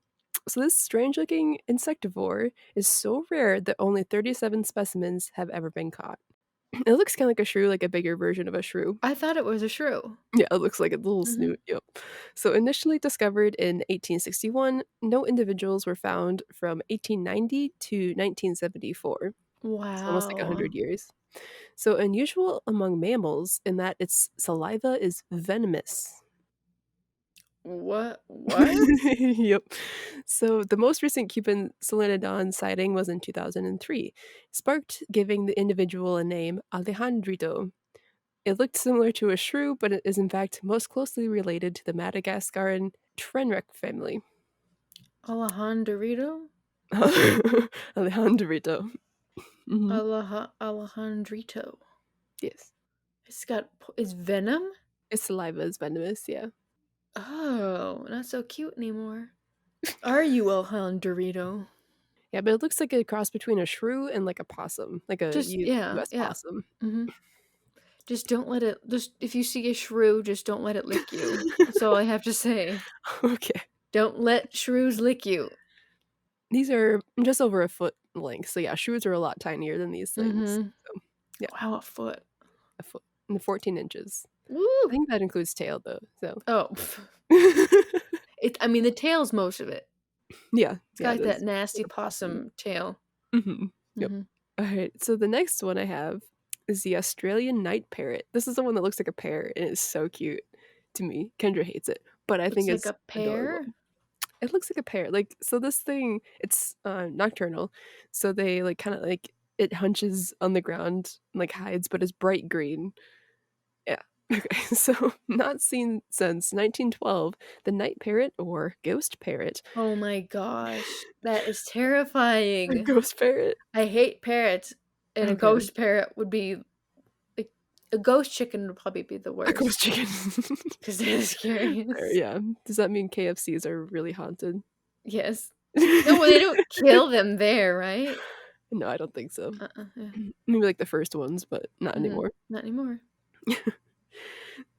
So this strange-looking insectivore is so rare that only 37 specimens have ever been caught. It looks kind of like a shrew, like a bigger version of a shrew. I thought it was a shrew. Yeah, it looks like a little Mhm. snoot. Yep. So initially discovered in 1861, no individuals were found from 1890 to 1974. So almost like Wow. 100 years. So unusual among mammals in that its saliva is venomous. What? What? Yep. So the most recent Cuban solenodon sighting was in 2003, sparked giving the individual a name Alejandrito. It looked similar to a shrew, but it is in fact most closely related to the Madagascaran Trenrec family. Alejandrito? Alejandrito. Mhm. Alejandrito. Yes. It's venom? Its saliva is venomous, yeah. Oh, not so cute anymore. Are you Alejandrito? Yeah, but it looks like a cross between a shrew and like a possum, like a Just yeah, US yeah. possum. Mhm. Just don't let it just if you see a shrew, just don't let it lick you. That's all I have to say. Okay. Don't let shrews lick you. These are just over a foot length. So yeah, shrews are a lot tinier than these things. Mhm. So yeah, Wow, a foot. a foot and 14 inches. I Woo! think that includes tail though. So Oh, I mean, the tail's most of it. yeah, It's yeah, got it like that is. nasty Like a possum. possum tail. Yep. Mhm. All right. So the next one I have is the Australian night parrot. This is the one that looks like a pear and it's so cute to me. Kendra hates it, but I think Looks like it's a adorable. pear. It looks like a pear. Like so this thing, it's nocturnal. So they like kind of like it hunches on the ground and like hides, but it's bright green. Yeah. Okay. So not seen since 1912, the night parrot or ghost parrot. Oh my gosh, that is A terrifying. ghost parrot. I hate parrots, and a Okay. ghost parrot would be like a ghost chicken would probably be the A worst ghost chicken. because they're the Fair, scariest. yeah. Does that mean KFCs are really haunted? Yes. No, well, they don't kill them there, right? No, I don't think so. Yeah. Maybe like the first ones, but not anymore. Not anymore.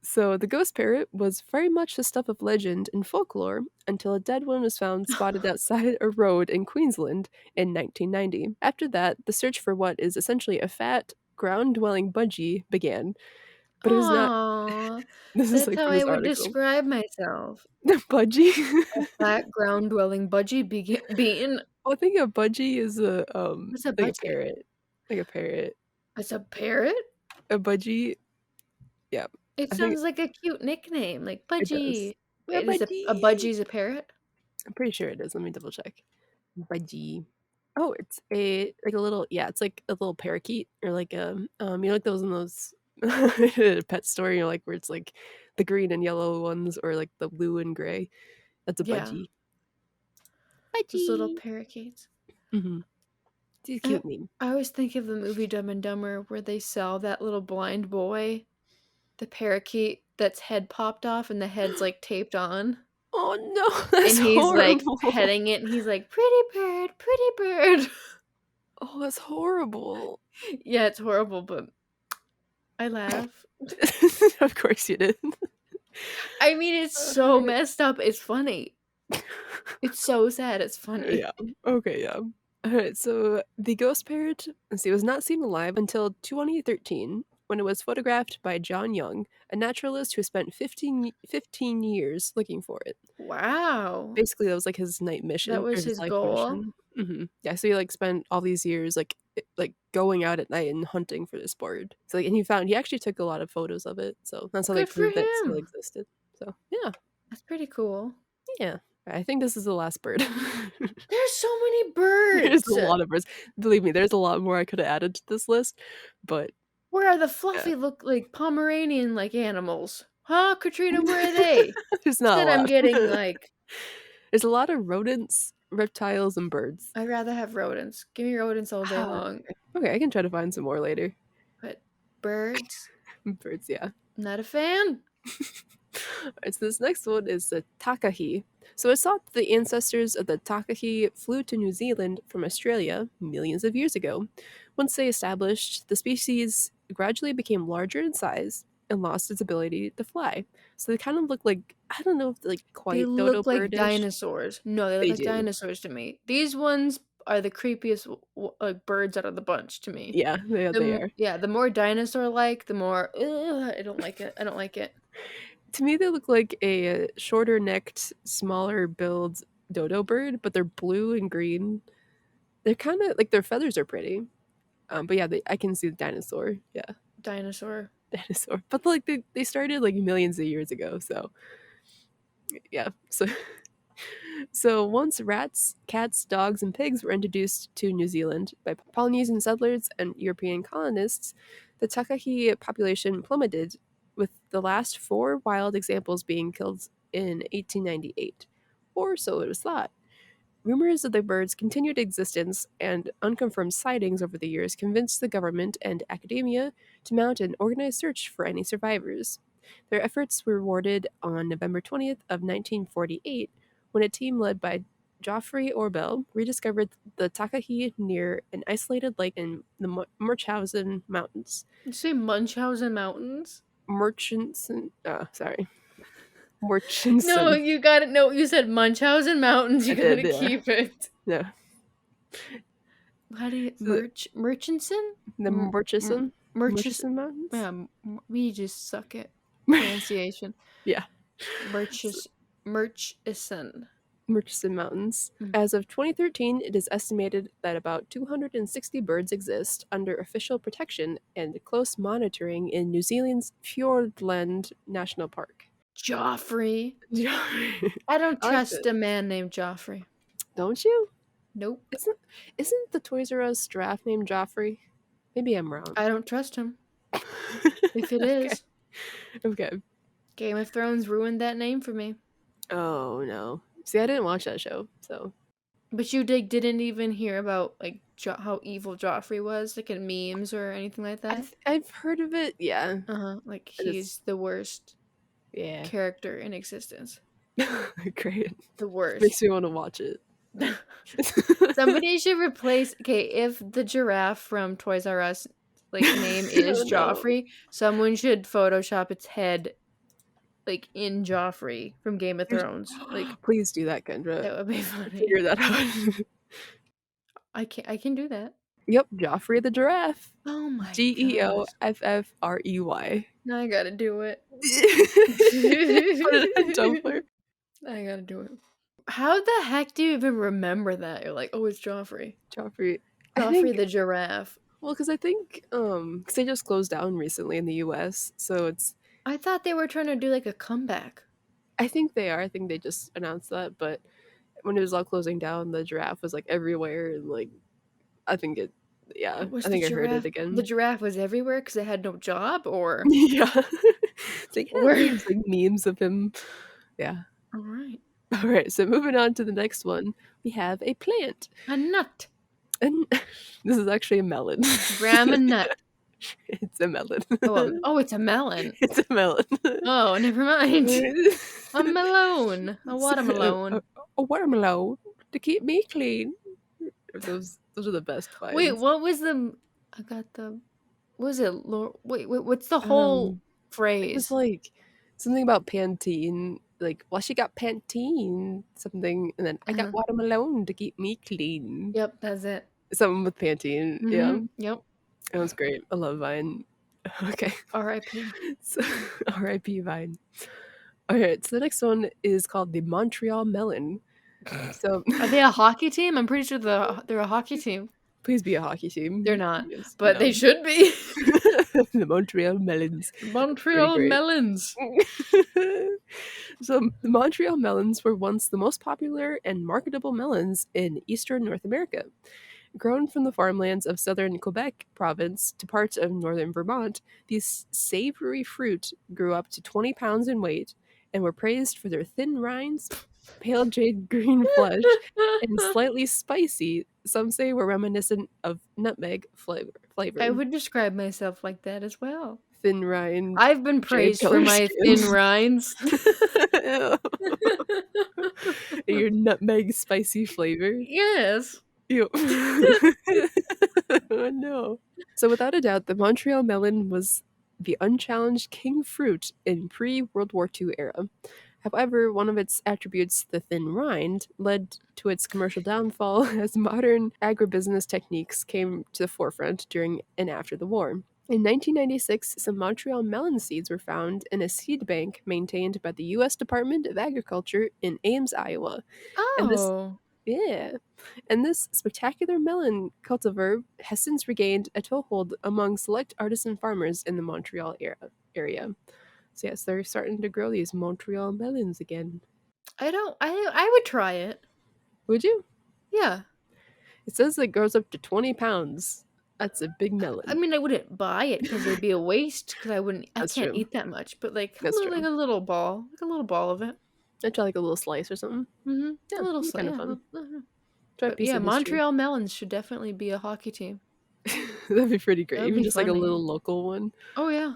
So the ghost parrot was very much the stuff of legend and folklore until a dead one was found spotted outside a road in Queensland in 1990. After that, the search for what is essentially a fat, ground-dwelling budgie began. But it was not. Aw, This is that's like how from I this would article. describe myself. The budgie. A flat ground-dwelling budgie being Well, I think a budgie is what's a like a budgie? parrot, like a parrot. It's a parrot? A budgie. Yeah, It I think sounds like a cute nickname, like it does. Budgie. A Wait, is a budgie. budgie's a parrot? I'm pretty sure it is. Let me double check. Budgie. Oh, it's a like a little yeah, it's like a little parakeet or like you know like those in those pet store, you know, like where it's like the green and yellow ones or like the blue and gray. That's a Yeah, budgie. those little Budgie. parakeets. Mm-hmm. It's a I cute name. I always think of the movie Dumb and Dumber where they sell that little blind boy, the parakeet that's head popped off and the head's like taped on. Oh no, And that's he's like horrible. petting it and he's like, pretty bird, pretty bird. Oh, that's horrible. Yeah, it's horrible, but I laugh. Of course you did. I mean, it's so messed up. It's funny. It's so sad. It's funny. Yeah. Okay, yeah. Alright, so the ghost parrot, let's see, was not seen alive until 2013 when it was photographed by John Young, a naturalist who spent 15 years looking for it. Wow. Basically, that was like his night That mission or was his his life goal. mission. Yeah, so he like spent all these years like going out at night and hunting for this bird. So like, and he actually took a lot of photos of it. So that's how they Good for proved that it still him. existed. So yeah, That's pretty cool. yeah. I think this is the last bird. There's so many There's a birds. lot of birds. Believe me, there's a lot more I could have added to this list, but Where are the yeah. fluffy look like Pomeranian like animals? Huh, Katrina, where are they? There's not a Instead I'm lot. getting like There's a lot of rodents, reptiles, and birds. I'd rather have rodents. Give me rodents all day Ah, long. okay, I can try to find some more later. But birds, Birds, yeah. not a fan. Alright, so this next one is the Takahe. So it's thought that the ancestors of the Takahe flew to New Zealand from Australia millions of years ago. Once they established, the species gradually became larger in size and lost its ability to fly. So they kind of look like, I don't know if like They quite dodo look like birdish. dinosaurs. No, they look They like do. dinosaurs to me. These ones are the creepiest like birds out of the bunch to me. Yeah, they are. Yeah, the more dinosaur-like, the more I don't like it. I don't like it. To me, they look like a shorter necked, smaller build dodo bird, but they're blue and green. They're kind of like their feathers are pretty. But yeah, I can see the dinosaur. Yeah, Dinosaur. dinosaur. But like they started like millions of years ago. So yeah. So once rats, cats, dogs, and pigs were introduced to New Zealand by Polynesian settlers and European colonists, the Takahe population plummeted, with the last 4 wild examples being killed in 1898, or so it was thought. Rumors of the bird's continued existence and unconfirmed sightings over the years convinced the government and academia to mount an organized search for any survivors. Their efforts were rewarded on November 20th of 1948 when a team led by Geoffrey Orbell rediscovered the Takahe near an isolated lake in the Murchhausen Mountains. Did you say Munchausen Mountains? Sorry. No, Murchison. you got it. No, you said Munchausen Mountains. You I did, gotta yeah. keep it. Yeah. How do you So Murchison? the Murchison? Murchison. Murchison Mountains? Yeah, we just suck at pronunciation. Yeah. Murchison. Murchison Mountains. Mm. As of 2013, it is estimated that about 260 birds exist under official protection and close monitoring in New Zealand's Fiordland National Park. Joffrey. I I don't like trust it. a man named Joffrey. Don't you? Nope. Isn't the Toys R Us giraffe named Joffrey? Maybe I'm wrong. I don't trust him. If it is. Okay. Game of Thrones ruined that name for me. Oh no. See, I didn't watch that show, so. But you didn't even hear about like how evil Joffrey was, like in memes or anything like that. I've heard of it. Yeah. Like he's the worst character in existence. Great. The worst. Makes me want to watch it. Somebody should replace. Okay, if the giraffe from Toys R Us like name is Joffrey, someone should Photoshop its head like in Joffrey from Game of Thrones. Like, please do that, Kendra. that would be funny. Figure that out. I can do that. Yep, Joffrey the giraffe. Oh my Geoffrey. Now I gotta do it. Put it on Tumblr. I gotta do it. How the heck do you even remember that? You're like, oh, it's Joffrey. Joffrey. Joffrey the giraffe. Well, because I think, because they just closed down recently in the U.S., so it's. I thought they were trying to do like a comeback. I think they are. I think they just announced that, but when it was all closing down, the giraffe was like everywhere, and like, I think it. Yeah, I think I heard it again. The giraffe was everywhere because it had no job, or yeah, they had like memes of him. Yeah. All right. All right. So moving on to the next one, we have a plant. A nut. And this is actually a melon. Graham a nut. It's a melon. Oh, it's a melon. It's a melon. Oh, never mind. A melon. A watermelon. A watermelon to keep me clean. Those are the best vibes. Wait, what was the? I got the what was it? Wait, what's the whole Um, it was phrase? like something about Pantene. Like, well, she got Pantene, something, and then I got Uh-huh. watermelon to keep me clean. Yep, that's it. Something with Pantene. Yeah, Yep. it was great. I love Vine. Okay, R.I.P. so R.I.P. Vine. All right, so the next one is called the Montreal Melon. So Are they a hockey team? I'm pretty sure they're a hockey team. please be a hockey They're team. not, Yes, but no. they should be. The Montreal Melons. Pretty Montreal great. Melons. So the Montreal melons were once the most popular and marketable melons in eastern North America. Grown from the farmlands of southern Quebec province to parts of northern Vermont, these savory fruit grew up to 20 pounds in weight and were praised for their thin rinds, pale jade green flesh, and slightly spicy. Some say were reminiscent of nutmeg I flavor. would describe myself like that as well. Thin rind, I've been jade praised for color my thin skins. rinds. Ew. Your nutmeg spicy flavor. Yes. Ew. Oh no. So without a doubt, the Montreal melon was the unchallenged king fruit in pre-World War II era. However, one of its attributes, the thin rind, led to its commercial downfall as modern agribusiness techniques came to the forefront during and after the war. In 1996, some Montreal melon seeds were found in a seed bank maintained by the U.S. Department of Agriculture in Ames, Iowa. And this, Oh. yeah, and this spectacular melon cultivar has since regained a toehold among select artisan farmers in the Montreal area. So yes, they're starting to grow these Montreal melons again. I would try it. Would you? Yeah. It says it grows up to 20 pounds. That's a big I melon. mean, I wouldn't buy it because it'd be a waste because I That's can't true. eat that much, but That's like true. a little ball of it. I'd try like a little slice or something. A Yeah, little, it'd be kind of yeah. fun. Try a But piece yeah, of history. Montreal Melons should definitely be a hockey team. That'd be pretty That great. would Even be just like a funny. little local one. Oh yeah.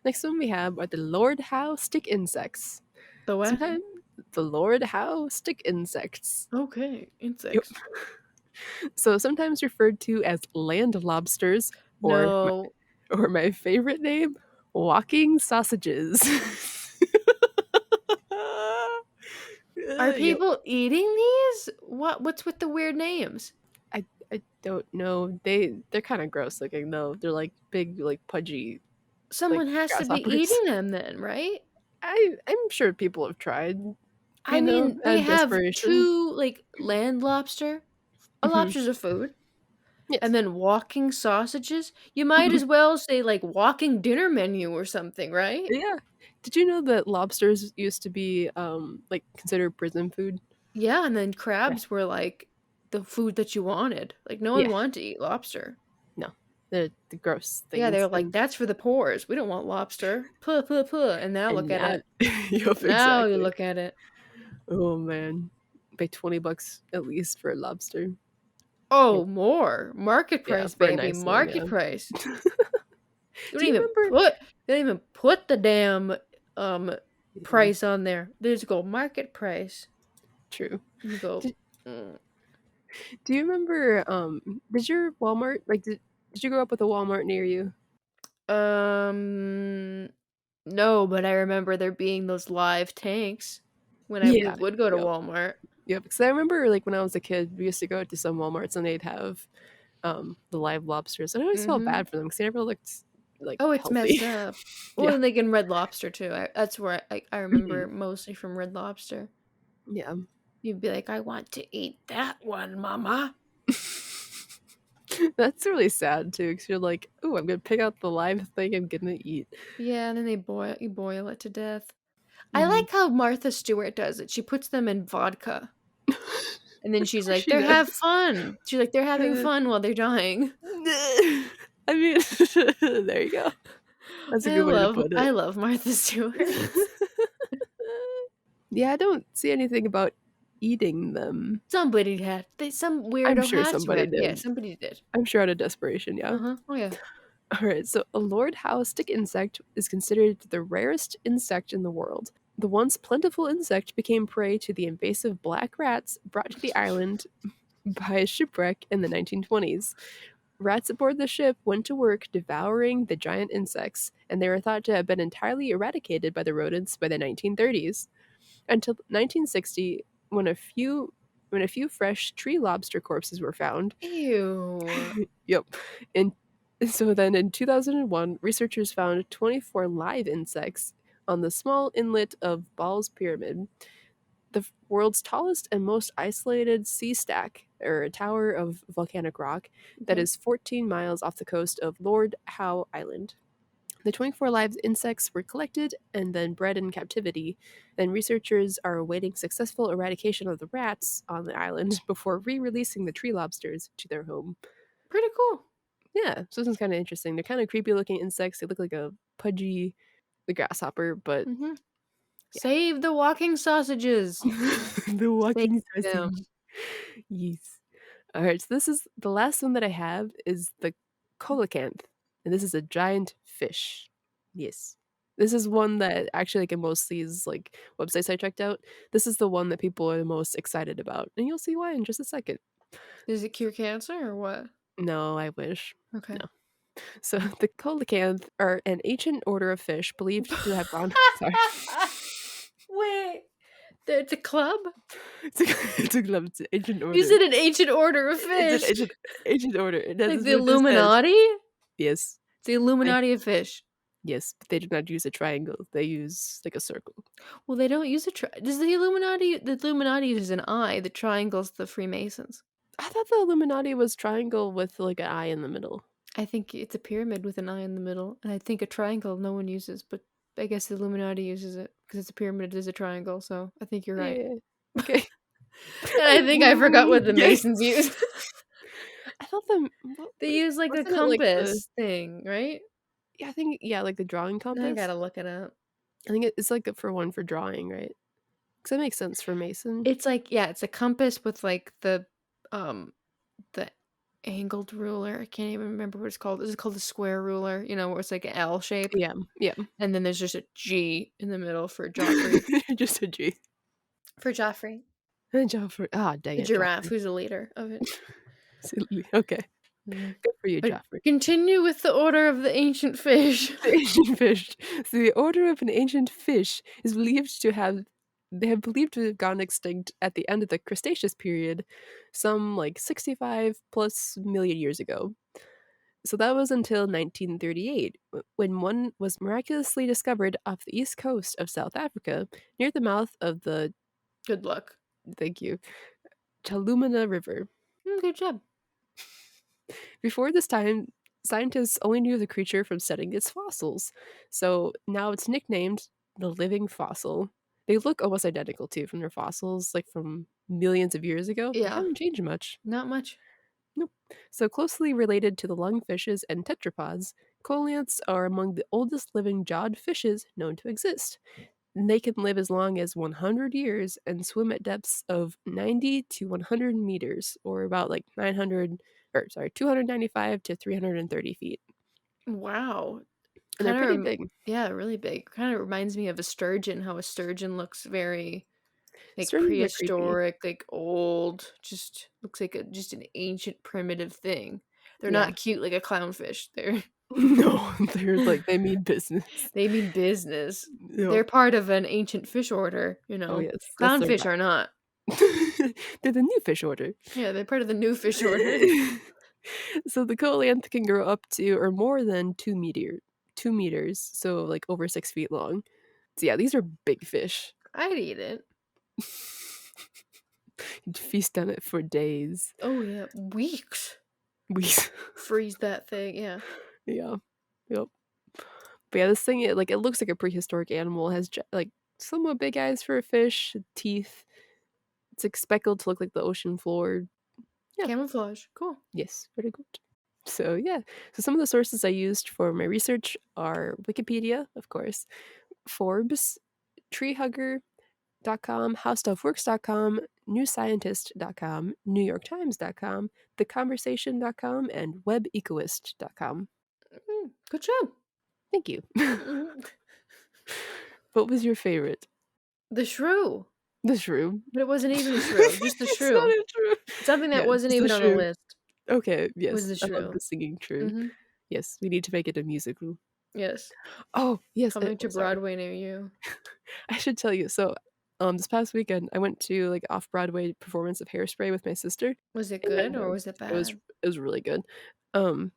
Next one we have are the Lord Howe stick insects. The what? Sometimes the Lord Howe stick insects. Okay, Yep. insects. So sometimes referred to as land lobsters, or No. or my favorite name, walking sausages. Are Yep. people eating these? What's with the weird names? I don't know. They're kind of gross looking though. They're like big, like pudgy, like Someone has to be grasshoppers. eating them then, right? I'm sure people have tried, I mean, out we of have desperation. two like land lobster. A Mhm. lobster's a food. And Yes. then walking sausages? You might as well say like walking dinner menu or something, right? Yeah. Did you know that lobsters used to be like considered prison food? Yeah, and then Yeah. crabs were like the food that you wanted. Like no one Yeah. wanted to eat lobster. No. The gross Yeah, they things were like, and that's for the pores. We don't want lobster. Puh, puh, puh. And now look at not it. yup, Now you exactly. look at it. Oh man. Pay $20 at least for a lobster. Yeah. Oh, more. Market Yeah, price, for a baby. nice one, Market yeah. price. Do you remember They don't even put the damn um yeah, price on there. They just go market price. true. And you go, Did, mm. do you remember did your Walmart did you grow up with a Walmart near you? um no, but I remember there being those live tanks when we Yeah. would go to Yep. Walmart. Yep. Because I remember like when I was a kid, we used to go to some Walmarts and they'd have the live lobsters. And I always felt Mhm. bad for them because they never looked like Oh, it's healthy. messed up. Well, Yeah. and like in Red Lobster too. That's where I remember Mhm. mostly from Red Lobster. Yeah. You'd be like, "I want to eat that one, mama." That's really sad too, because you're like, oh, I'm gonna pick out the live thing I'm gonna eat. Yeah, and then you boil it to death. I Hmm. like how Martha Stewart does it. She puts them in vodka. And then Of she's course like, she "They're have does. fun." She's like, "They're having fun while they're dying." I mean, there you go. That's a good way to put it. I love Martha Stewart. Yeah, I don't see anything about eating them. Some I'm weirdo sure had to somebody have. Yeah, did. somebody did. I'm sure out of desperation, yeah. Uh-huh. Oh yeah. All right, so a Lord Howe stick insect is considered the rarest insect in the world. The once plentiful insect became prey to the invasive black rats brought to the island by a shipwreck in the 1920s. Rats aboard the ship went to work devouring the giant insects, and they were thought to have been entirely eradicated by the rodents by the 1930s. Until 1960, when a few fresh tree lobster corpses were found. Ew. Yep. And so then in 2001, researchers found 24 live insects on the small inlet of Ball's Pyramid, the world's tallest and most isolated sea stack, or a tower of volcanic rock, that Okay. is 14 miles off the coast of Lord Howe Island. The 24 live insects were collected and then bred in captivity. Then researchers are awaiting successful eradication of the rats on the island before re-releasing the tree lobsters to their home. Pretty cool. Yeah, so this is kind of interesting. They're kind of creepy looking insects. They look like a pudgy the grasshopper, but Mm-hmm. Yeah. Save the walking sausages. the walking Save them. sausage. Yes. All right, so this is the last one that I have is the Coelacanth, and this is a giant fish. Yes. This is one that actually like in most of these like websites I checked out, this is the one that people are the most excited about. And you'll see why in just a second. Does it cure cancer or what? No, I wish. Okay. No. So the Coelacanth are an ancient order of fish believed to have gone sorry. Wait. It's a club? It's a club, it's an ancient order. You said an ancient order of It's fish. an ancient order. That's Like what the it says. Illuminati? Yes. It's the Illuminati of fish. Yes, but they do not use a triangle. They use like a circle. Well, they don't use a does the Illuminati uses an eye, the triangle's the Freemasons. I thought the Illuminati was triangle with like an eye in the middle. I think it's a pyramid with an eye in the middle, and I think a triangle no one uses, but I guess the Illuminati uses it because it's a pyramid, it is a triangle, so I think you're right. Yeah. Okay. And I think I forgot what the Yeah. Masons use. I thought They use like a wasn't it, like, compass thing, right? I think like the drawing compass. I gotta look it up. I think it's like for one for drawing, right? Because that makes sense for Mason. It's like it's a compass with like the angled ruler. I can't even remember what it's called. Is it called the square ruler? You know, where it's like an L shape. Yeah. And then there's just a G in the middle for Joffrey. Just a G. For Joffrey. Joffrey. Dang The it. giraffe, Joffrey. who's the leader of it. Okay. Mm-hmm. Good for you, But Joffrey. continue with the order of the ancient fish. The ancient fish. So the order of an ancient fish is believed to have gone extinct at the end of the Cretaceous period, some like 65 plus million years ago. So that was until 1938, when one was miraculously discovered off the east coast of South Africa, near the mouth of the Good luck. thank you, Chalumana River. Good job. Before this time, scientists only knew the creature from studying its fossils, so now it's nicknamed the living fossil. They look almost identical too from their fossils, like from millions of years ago. They Yeah. haven't changed much. Not much. Nope. So closely related to the lungfishes and tetrapods, coelacanths are among the oldest living jawed fishes known to exist. And they can live as long as 100 years and swim at depths of 90 to 100 meters, or about like 295 to 330 feet. Wow. And they're pretty big. Yeah, really big. Kind of reminds me of a sturgeon, how a sturgeon looks very like Sturgeons are creepy. prehistoric, like old, just looks like just an ancient primitive thing. They're Yeah. not cute like a clownfish. They're No, they're like they mean business. they mean business. Yeah. They're part of an ancient fish order, you know. Oh yes, that's their Clownfish are not. They're the new fish order. Yeah, they're part of the new fish order. So the coelacanth can grow up to or more than 2 meters, so like over 6 feet long. So yeah, these are big fish. I'd eat it. You'd feast on it for days. Oh yeah, weeks. Weeks. Freeze that thing, yeah. Yeah. Yep. But yeah, this thing it looks like a prehistoric animal. It has like somewhat big eyes for a fish, teeth. It's like speckled to look like the ocean floor. Yeah. Camouflage. Cool. Yes, very good. So yeah, so some of the sources I used for my research are Wikipedia, of course, Forbes, TreeHugger.com, HowStuffWorks.com, NewScientist.com, NewYorkTimes.com, TheConversation.com, and WebEcoist.com. Good job. Thank you. What was your favorite? The shrew. The shrew. But it wasn't even a shrew, just the It's shrew. not a shrew. Something that Yeah, wasn't it's the even on the shrew. list. Okay, Was yes, the I love Shrew. the Singing Shrew. Mhm. Yes, we need to make it a musical. Yes. Oh, yes, Coming to sorry. Broadway near you. I should tell you. So, this past weekend, I went to like off-Broadway performance of Hairspray with my sister Was it and my good or mom. was it It was bad? it was really good. Um,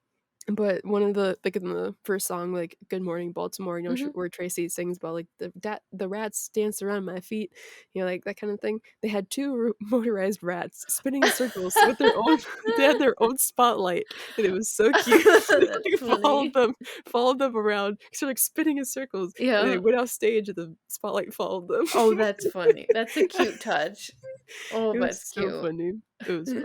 but one of the like in the first song, like "Good Morning Baltimore," Mhm. where Tracy sings about like the rats dance around my feet, like that kind of thing. They had two motorized rats spinning in circles with their own. They had their own spotlight, and it was so cute. That's They funny. followed them around, so like spinning in circles, and they Yeah. went off stage, and the spotlight followed them. Oh, that's funny. That's a cute touch. Oh, It was that's so cute. funny. It was funny.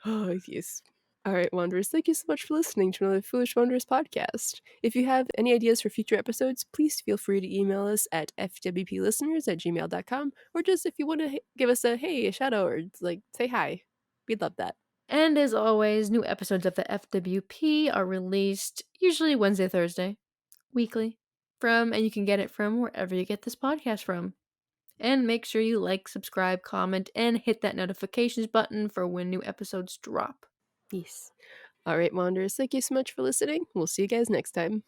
Oh, yes. All right, Wanderers, thank you so much for listening to another Foolish Wanderers podcast. If you have any ideas for future episodes, please feel free to email us at fwplisteners@gmail.com, or just if you want to give us a shout out or like say hi. We'd love that. And as always, new episodes of the FWP are released usually Wednesday, Thursday, weekly. And you can get it from wherever you get this podcast from. And make sure you like, subscribe, comment, and hit that notifications button for when new episodes drop. Yes. All right, Wanderers, thank you so much for listening. We'll see you guys next time.